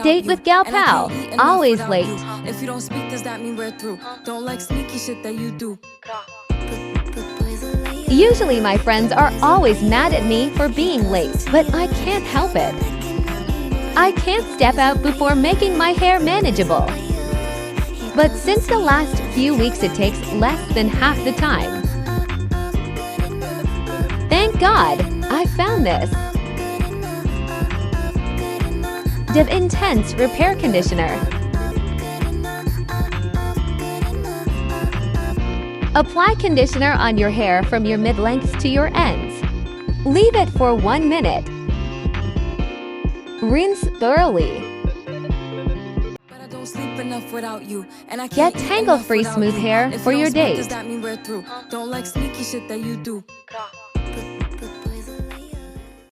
Date with Gal Pal, always late. If you don't speak, does that mean we're through? Don't like sneaky shit that you do. Usually my friends are always mad at me for being late, but I can't help it. I can't step out before making my hair manageable. But since the last few weeks it takes less than half the time. Thank God, I found this. Div Intense Repair Conditioner. Apply conditioner on your hair from your mid-lengths to your ends. Leave it for 1 minute. Rinse thoroughly. Get tangle-free smooth hair for your date. Don't like sneaky shit that you do.